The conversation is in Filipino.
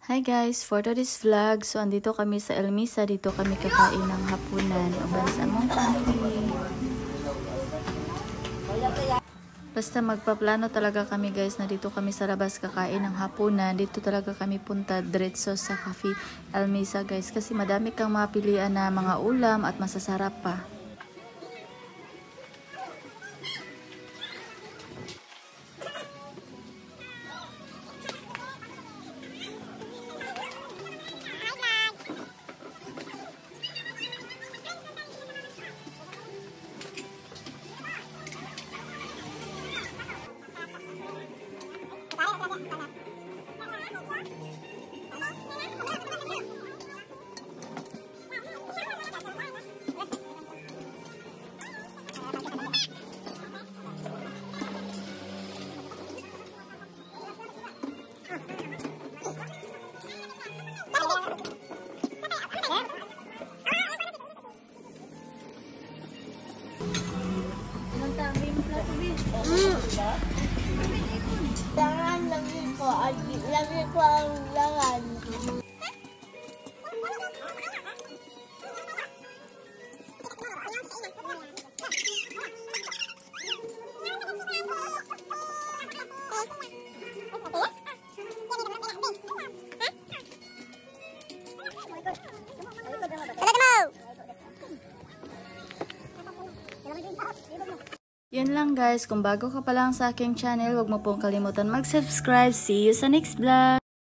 Hi guys, for today's vlog, so andito kami sa Elmisa, dito kami kakain ng hapunan uban sa among family. Basta magpaplano talaga kami guys na dito kami sa labas kakain ng hapunan. Dito talaga kami punta diretso sa Cafe Elmisa guys kasi madami kang mapilian na mga ulam at masasarap pa. Lagi ko ang langan. Yun lang guys, kung bago ka pa lang sa aking channel, huwag mo pong kalimutan mag-subscribe. See you sa next vlog!